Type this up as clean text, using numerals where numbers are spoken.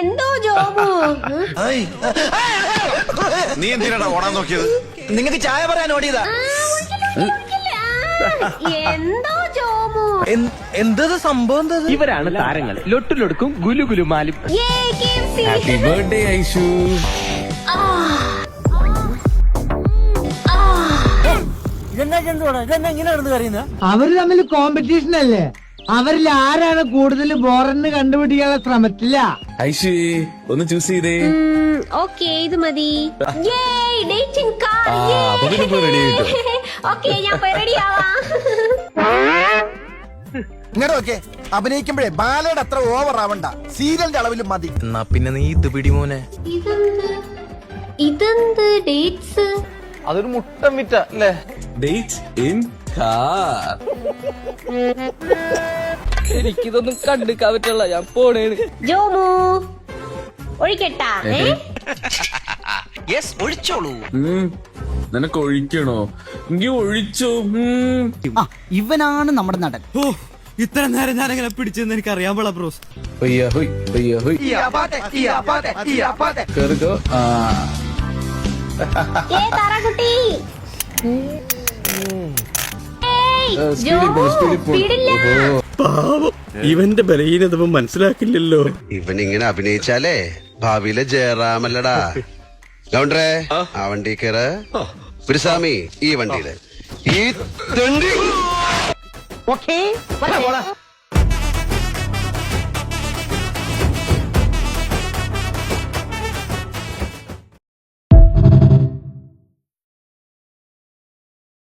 എന്തോ ജോബു നീ എന്തിനാ ഓടാൻ നോക്കിയത്? നിങ്ങൾക്ക് ചായ പറയാൻ ഓടിയതാ. എന്തോ ജോബു എന്തത് സംഭവം? ഇവരാണ് താരങ്ങൾ ലൊട്ടിലൊടുക്കും ഗുലുഗുലുമാലും. Happy birthday Aishu. അവര് തമ്മിൽ കോമ്പറ്റീഷൻ അല്ലേ? അവരിൽ ആരാണ് കൂടുതൽ ബോറന്ന് കണ്ടുപിടിക്കാനുള്ള ശ്രമത്തില്ല. ഐഷു ഒന്ന് ചൂസ് ചെയ്തേ. ഓക്കേ, ഇത് മതി. ഓക്കേ, ഞാൻ റെഡി ആവാം. ഇങ്ങോട്ട് നോക്കേ, അഭിനയിക്കുമ്പോഴേ ബാലയുടെ അത്ര ഓവർ ആവണ്ട, സീരിയലിന്റെ അളവിലും മതി. എന്നാ പിന്നെ നീ ഇത് പിടി മോനെ. ഇതെന്ത് ഡേറ്റ്സ്? അതൊരു മുട്ടം വിറ്റ അല്ലേ? Date in car. എനിക്കിതൊന്നും കണ്ടുക്കാൻ പറ്റുള്ള, ഞാൻ പോണേണ്. ജോമു ഒഴിക്കട്ടാ? യെസ്, ഒഴിച്ചോളൂ. നിനക്ക് ഒഴിക്കണോ? എങ്കിൽ ഒഴിച്ചോ. ഇവനാണ് നമ്മുടെ നടൻ. ഇത്ര നേരം ഞാൻ എങ്ങനെ പിടിച്ചെന്ന് എനിക്ക് അറിയാൻ പാടില്ല ബ്രോസ്. കേറിക്കോ. താറാക്കുട്ടി ഇവന്റെ ബലഹീനത മനസ്സിലാക്കില്ലല്ലോ. ഇവൻ ഇങ്ങനെ അഭിനയിച്ചാലേ ഭാവിയിലെ ജയറാമല്ലടാ. ഗൗണ്ടറെ ആ വണ്ടി കയറ്. ഗുരുസ്വാമി ഈ വണ്ടിയില്. ഈ തണ്ടി ഓക്കേ.